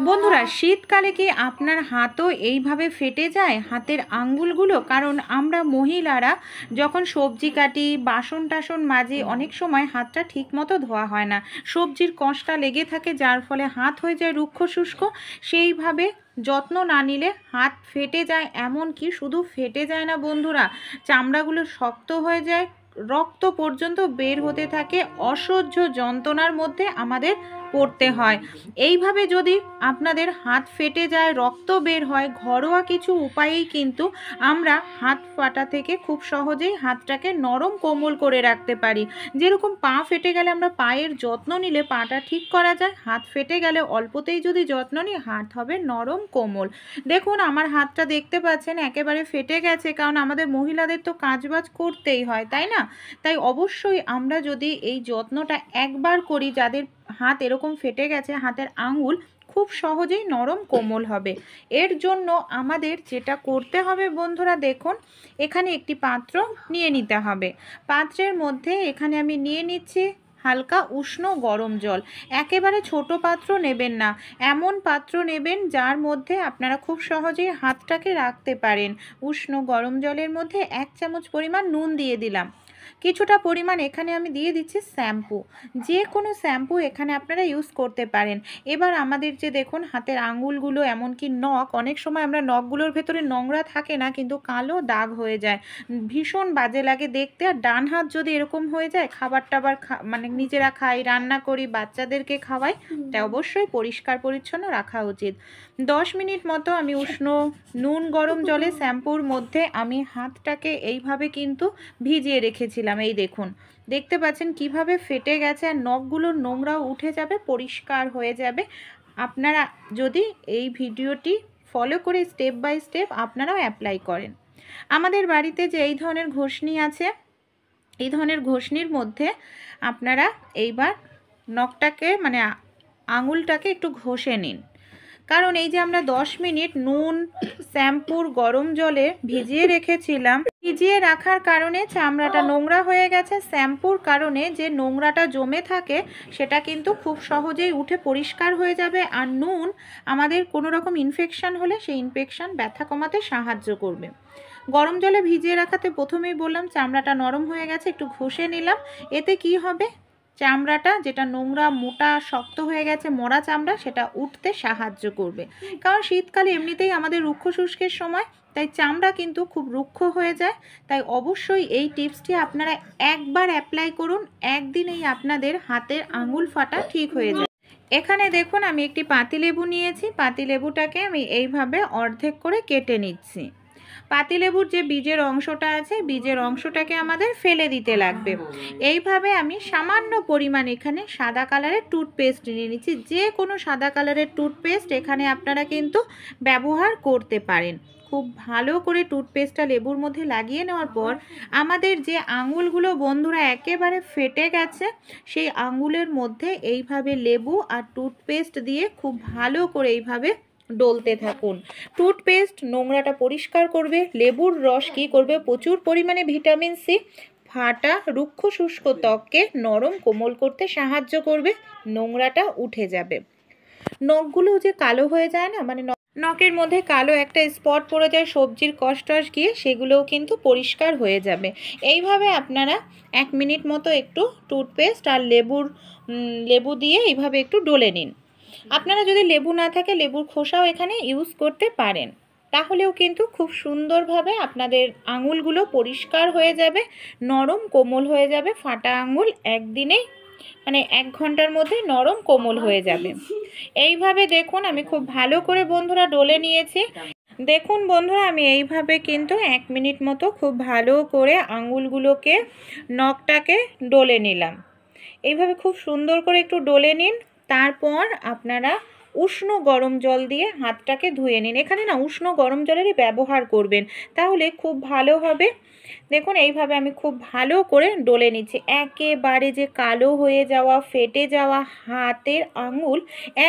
বন্ধুরা, শীতকালে কি আপনার হাতও এইভাবে ফেটে যায়, হাতের আঙ্গুলগুলো? কারণ আমরা মহিলারা যখন সবজি কাটি, বাসন টাসন মাজি, অনেক সময় হাতটা ঠিক মতো ধোয়া হয় না, সবজির কষটা লেগে থাকে, যার ফলে হাত হয়ে যায় রুক্ষ শুষ্ক। সেইভাবে যত্ন না নিলে হাত ফেটে যায়। এমন কি শুধু ফেটে যায় না বন্ধুরা, চামড়াগুলো শক্ত হয়ে যায়, রক্ত পর্যন্ত বের হতে থাকে, অসহ্য যন্ত্রণার মধ্যে আমাদের পড়তে হয়। এইভাবে যদি আপনাদের হাত ফেটে যায়, রক্ত বের হয়, ঘরোয়া কিছু উপায়েই কিন্তু আমরা হাত ফাটা থেকে খুব সহজেই হাতটাকে নরম কোমল করে রাখতে পারি। যেরকম পা ফেটে গেলে আমরা পায়ের যত্ন নিলে পাটা ঠিক করা যায়, হাত ফেটে গেলে অল্পতেই যদি যত্ন নিই হাত হবে নরম কোমল। দেখুন আমার হাতটা দেখতে পাচ্ছেন একেবারে ফেটে গেছে, কারণ আমাদের মহিলাদের তো কাজবাজ করতেই হয়, তাই না? তাই অবশ্যই আমরা যদি এই যত্নটা একবার করি, যাদের হাত এরকম ফেটে গেছে, হাতের আঙুল খুব সহজেই নরম কোমল হবে। এর জন্য আমাদের যেটা করতে হবে বন্ধুরা, দেখুন এখানে একটি পাত্র নিয়ে নিতে হবে। পাত্রের মধ্যে এখানে আমি নিয়ে নিচ্ছি হালকা উষ্ণ গরম জল। একেবারে ছোট পাত্র নেবেন না, এমন পাত্র নেবেন যার মধ্যে আপনারা খুব সহজেই হাতটাকে রাখতে পারেন। উষ্ণ গরম জলের মধ্যে 1 চামচ পরিমাণ নুন দিয়ে দিলাম। কিছুটা পরিমাণ এখানে আমি দিয়ে দিচ্ছি শ্যাম্পু, যে কোনো শ্যাম্পু এখানে আপনারা ইউজ করতে পারেন। এবার আমাদের যে দেখুন হাতের আঙুলগুলো, এমনকি নখ, অনেক সময় আমরা নখগুলোর ভেতরে নোংরা থাকে না কিন্তু কালো দাগ হয়ে যায়, ভীষণ বাজে লাগে দেখতে। আর ডান হাত যদি এরকম হয়ে যায়, খাবার টাবার মানে নিজেরা খাই, রান্না করি, বাচ্চাদেরকে খাওয়াই, তা অবশ্যই পরিষ্কার পরিচ্ছন্ন রাখা উচিত। 10 মিনিট মতো আমি উষ্ণ নুন গরম জলে শ্যাম্পুর মধ্যে আমি হাতটাকে এইভাবে কিন্তু ভিজিয়ে রেখেছিলাম। এই দেখুন, দেখতে পাচ্ছেন কিভাবে ফেটে গেছে, আর নখগুলোর নোংরাও উঠে যাবে, পরিষ্কার হয়ে যাবে। আপনারা যদি এই ভিডিওটি ফলো করে স্টেপ বাই স্টেপ আপনারাও অ্যাপ্লাই করেন। আমাদের বাড়িতে যে এই ধরনের ঘষনি আছে, এই ধরনের ঘষনির মধ্যে আপনারা এইবার নখটাকে মানে আঙুলটাকে একটু ঘষে নিন। কারণ এই যে আমরা 10 মিনিট নুন শ্যাম্পুর গরম জলে ভিজিয়ে রেখেছিলাম, ভিজিয়ে রাখার কারণে চামড়াটা নোংরা হয়ে গেছে। শ্যাম্পুর কারণে যে নোংরাটা জমে থাকে সেটা কিন্তু খুব সহজেই উঠে পরিষ্কার হয়ে যাবে। আর নুন আমাদের কোনো রকম ইনফেকশান হলে সেই ইনফেকশান ব্যথা কমাতে সাহায্য করবে। গরম জলে ভিজিয়ে রাখাতে প্রথমেই বললাম চামড়াটা নরম হয়ে গেছে, একটু ঘষে নিলাম। এতে কি হবে, চামড়াটা যেটা নোংরা মোটা শক্ত হয়ে গেছে মরা চামড়া, সেটা উঠতে সাহায্য করবে। কারণ শীতকালে এমনিতেই আমাদের রুক্ষ শুষ্কের সময়, তাই চামড়া কিন্তু খুব রুক্ষ হয়ে যায়। তাই অবশ্যই এই টিপসটি আপনারা একবার অ্যাপ্লাই করুন, একদিনেই আপনাদের হাতের আঙুল ফাটা ঠিক হয়ে যায়। এখানে দেখুন আমি একটি পাতিলেবু নিয়েছি, পাতিলেবুটাকে আমি এইভাবে অর্ধেক করে কেটে নিচ্ছি। পাতিলেবুর যে বীজের অংশটা আছে, বীজের অংশটাকে আমাদের ফেলে দিতে লাগবে। এইভাবে আমি সামান্য পরিমাণ এখানে সাদা কালারের টুথপেস্ট নিয়ে নিচ্ছি। যে কোনো সাদা কালারের টুথপেস্ট এখানে আপনারা কিন্তু ব্যবহার করতে পারেন। খুব ভালো করে টুথপেস্টটা লেবুর মধ্যে লাগিয়ে নেওয়ার পর আমাদের যে আঙুলগুলো বন্ধুরা একেবারে ফেটে গেছে, সেই আঙুলের মধ্যে এইভাবে লেবু আর টুথপেস্ট দিয়ে খুব ভালো করে এইভাবে ডলতে থাকুন। টুথপেস্ট নোংরাটা পরিষ্কার করবে, লেবুর রস কী করবে, প্রচুর পরিমাণে ভিটামিন সি ফাটা রুক্ষ শুষ্ক ত্বককে নরম কোমল করতে সাহায্য করবে, নোংরাটা উঠে যাবে। নখগুলো যে কালো হয়ে যায় না, মানে নখের মধ্যে কালো একটা স্পট পড়ে যায় সবজির কষ গিয়ে, সেগুলোও কিন্তু পরিষ্কার হয়ে যাবে। এইভাবে আপনারা 1 মিনিট মতো একটু টুথপেস্ট আর লেবু দিয়ে এইভাবে একটু ডলে নিন। আপনারা যদি লেবু না থাকে লেবুর খোসাও এখানে ইউজ করতে পারেন, তাহলেও কিন্তু খুব সুন্দরভাবে আপনাদের আঙুলগুলো পরিষ্কার হয়ে যাবে, নরম কোমল হয়ে যাবে। ফাটা আঙুল একদিনেই মানে 1 ঘন্টার মধ্যে নরম কোমল হয়ে যাবে। এইভাবে দেখুন আমি খুব ভালো করে বন্ধুরা ডলে নিয়েছি। দেখুন বন্ধুরা আমি এইভাবে কিন্তু 1 মিনিট মতো খুব ভালো করে আঙুলগুলোকে নখটাকে ডলে নিলাম। এইভাবে খুব সুন্দর করে একটু ডলে নিন। তারপর আপনারা উষ্ণ গরম জল দিয়ে হাতটাকে ধুয়ে নিন। এখানে না উষ্ণ গরম জলেরই ব্যবহার করবেন, তাহলে খুব ভালো হবে। দেখুন এইভাবে আমি খুব ভালো করে ডলে নিচ্ছি। একেবারে যে কালো হয়ে যাওয়া ফেটে যাওয়া হাতের আঙুল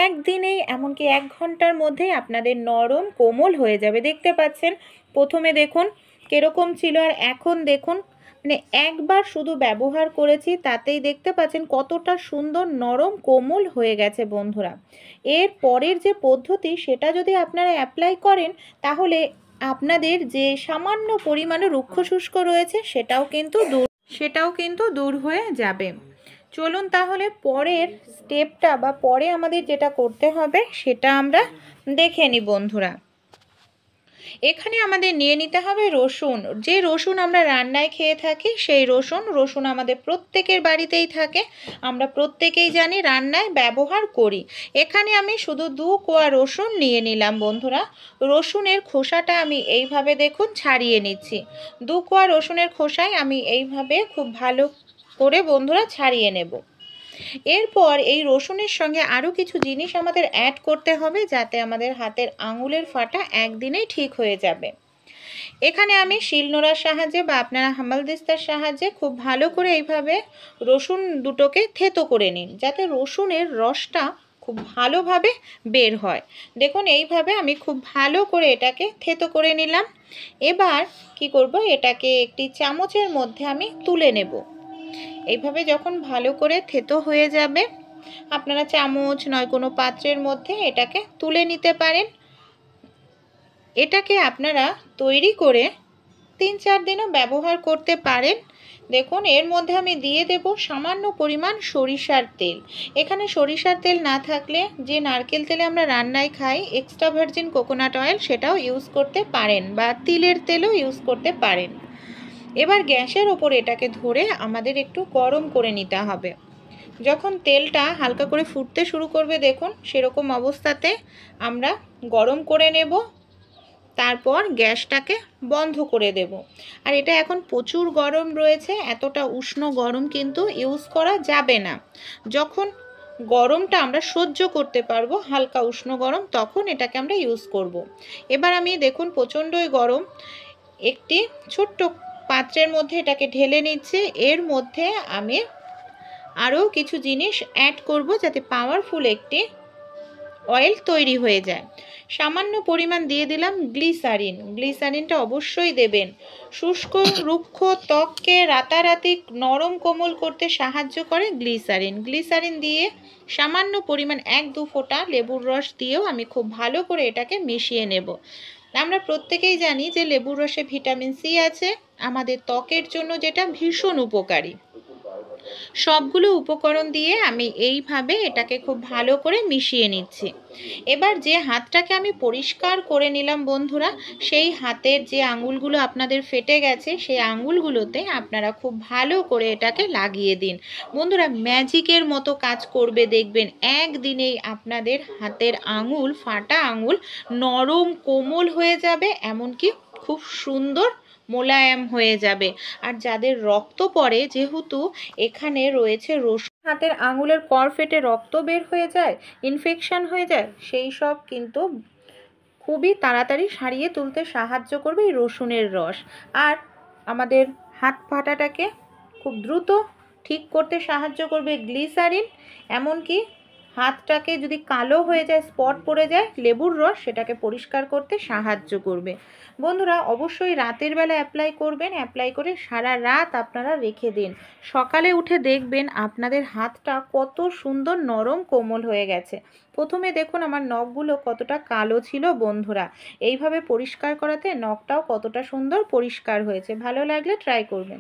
একদিনেই এমনকি 1 ঘন্টার মধ্যেই আপনাদের নরম কোমল হয়ে যাবে। দেখতে পাচ্ছেন প্রথমে দেখুন কীরকম ছিল আর এখন দেখুন মানে একবার শুধু ব্যবহার করেছি, তাতেই দেখতে পাচ্ছেন কতটা সুন্দর নরম কোমল হয়ে গেছে বন্ধুরা। এর পরের যে পদ্ধতি সেটা যদি আপনারা অ্যাপ্লাই করেন, তাহলে আপনাদের যে সামান্য পরিমাণে রুক্ষ শুষ্ক রয়েছে সেটাও কিন্তু দূর হয়ে যাবে। চলুন তাহলে পরের স্টেপটা বা পরে আমাদের যেটা করতে হবে সেটা আমরা দেখে নিই বন্ধুরা। এখানে আমাদের নিয়ে নিতে হবে রসুন। যে রসুন আমরা রান্নায় খেয়ে থাকি সেই রসুন আমাদের প্রত্যেকের বাড়িতেই থাকে, আমরা প্রত্যেকেই জানি রান্নায় ব্যবহার করি। এখানে আমি শুধু 2 কোয়া রসুন নিয়ে নিলাম বন্ধুরা। রসুনের খোসাটা আমি এইভাবে দেখুন ছাড়িয়ে নিচ্ছি। 2 কোয়া রসুনের খোসায় আমি এইভাবে খুব ভালো করে বন্ধুরা ছাড়িয়ে নেব। এরপর এই রসুনের সঙ্গে আরও কিছু জিনিস আমাদের অ্যাড করতে হবে, যাতে আমাদের হাতের আঙুলের ফাটা একদিনেই ঠিক হয়ে যাবে। এখানে আমি শিলনোড়ার সাহায্যে বা আপনারা হামালদিস্তার সাহায্যে খুব ভালো করে এইভাবে রসুন দুটোকে থেতো করে নিন, যাতে রসুনের রসটা খুব ভালোভাবে বের হয়। দেখুন এইভাবে আমি খুব ভালো করে এটাকে থেতো করে নিলাম। এবার কি করব, এটাকে একটি চামচের মধ্যে আমি তুলে নেব। এইভাবে যখন ভালো করে থেতো হয়ে যাবে, আপনারা চামচ নয় কোনো পাত্রের মধ্যে এটাকে তুলে নিতে পারেন। এটাকে আপনারা তৈরি করে 3-4 দিনও ব্যবহার করতে পারেন। দেখুন এর মধ্যে আমি দিয়ে দেব সামান্য পরিমাণ সরিষার তেল। এখানে সরিষার তেল না থাকলে যে নারকেল তেলে আমরা রান্নায় খাই, এক্সট্রা ভার্জিন কোকোনাট অয়েল, সেটাও ইউজ করতে পারেন, বা তিলের তেলও ইউজ করতে পারেন। এবার গ্যাসের ওপর এটাকে ধরে আমাদের একটু গরম করে নিতে হবে। যখন তেলটা হালকা করে ফুটতে শুরু করবে, দেখুন সেরকম অবস্থাতে আমরা গরম করে নেব। তারপর গ্যাসটাকে বন্ধ করে দেব। আর এটা এখন প্রচুর গরম রয়েছে, এতটা উষ্ণ গরম কিন্তু ইউজ করা যাবে না। যখন গরমটা আমরা সহ্য করতে পারবো, হালকা উষ্ণ গরম, তখন এটাকে আমরা ইউজ করব। এবার আমি দেখুন প্রচণ্ডই গরম, একটি ছোট্ট পাত্রের মধ্যে এটাকে ঢেলে নিচ্ছি। এর মধ্যে আমি আরও কিছু জিনিস অ্যাড করব, যাতে পাওয়ারফুল একটি অয়েল তৈরি হয়ে যায়। সামান্য পরিমাণ দিয়ে দিলাম গ্লিসারিন। গ্লিসারিনটা অবশ্যই দেবেন। শুষ্ক রুক্ষ ত্বককে রাতারাতি নরম কোমল করতে সাহায্য করে গ্লিসারিন। গ্লিসারিন দিয়ে সামান্য পরিমাণ 1-2 ফোঁটা লেবুর রস দিয়েও আমি খুব ভালো করে এটাকে মিশিয়ে নেব। আমরা প্রত্যেকেই জানি যে লেবুর রসে ভিটামিন সি আছে, আমাদের ত্বকের জন্য যেটা ভীষণ উপকারী। সবগুলো উপকরণ দিয়ে আমি এইভাবে এটাকে খুব ভালো করে মিশিয়ে নিচ্ছি। এবার যে হাতটাকে আমি পরিষ্কার করে নিলাম বন্ধুরা, সেই হাতের যে আঙুলগুলো আপনাদের ফেটে গেছে, সেই আঙুলগুলোতে আপনারা খুব ভালো করে এটাকে লাগিয়ে দিন বন্ধুরা। ম্যাজিকের মতো কাজ করবে, দেখবেন একদিনেই আপনাদের হাতের আঙুল, ফাটা আঙুল নরম কোমল হয়ে যাবে, এমনকি খুব সুন্দর মোলায়েম হয়ে যাবে। আর যাদের রক্ত পড়ে, যেহেতু এখানে রয়েছে রসুন, হাতের আঙুলের কর ফেটে রক্ত বের হয়ে যায়, ইনফেকশন হয়ে যায়, সেই সব কিন্তু খুবই তাড়াতাড়ি সারিয়ে তুলতে সাহায্য করবে এই রসুনের রস। আর আমাদের হাত ফাটাটাকে খুব দ্রুত ঠিক করতে সাহায্য করবে গ্লিসারিন। এমনকি হাতটাকে যদি কালো হয়ে যায়, স্পট পড়ে যায়, লেবুর রস সেটাকে পরিষ্কার করতে সাহায্য করবে। বন্ধুরা অবশ্যই রাতের বেলা অ্যাপ্লাই করবেন, অ্যাপ্লাই করে সারা রাত আপনারা রেখে দিন। সকালে উঠে দেখবেন আপনাদের হাতটা কত সুন্দর নরম কোমল হয়ে গেছে। প্রথমে দেখুন আমার নখগুলো কতটা কালো ছিল বন্ধুরা, এইভাবে পরিষ্কার করাতে নখটাও কতটা সুন্দর পরিষ্কার হয়েছে। ভালো লাগলে ট্রাই করবেন।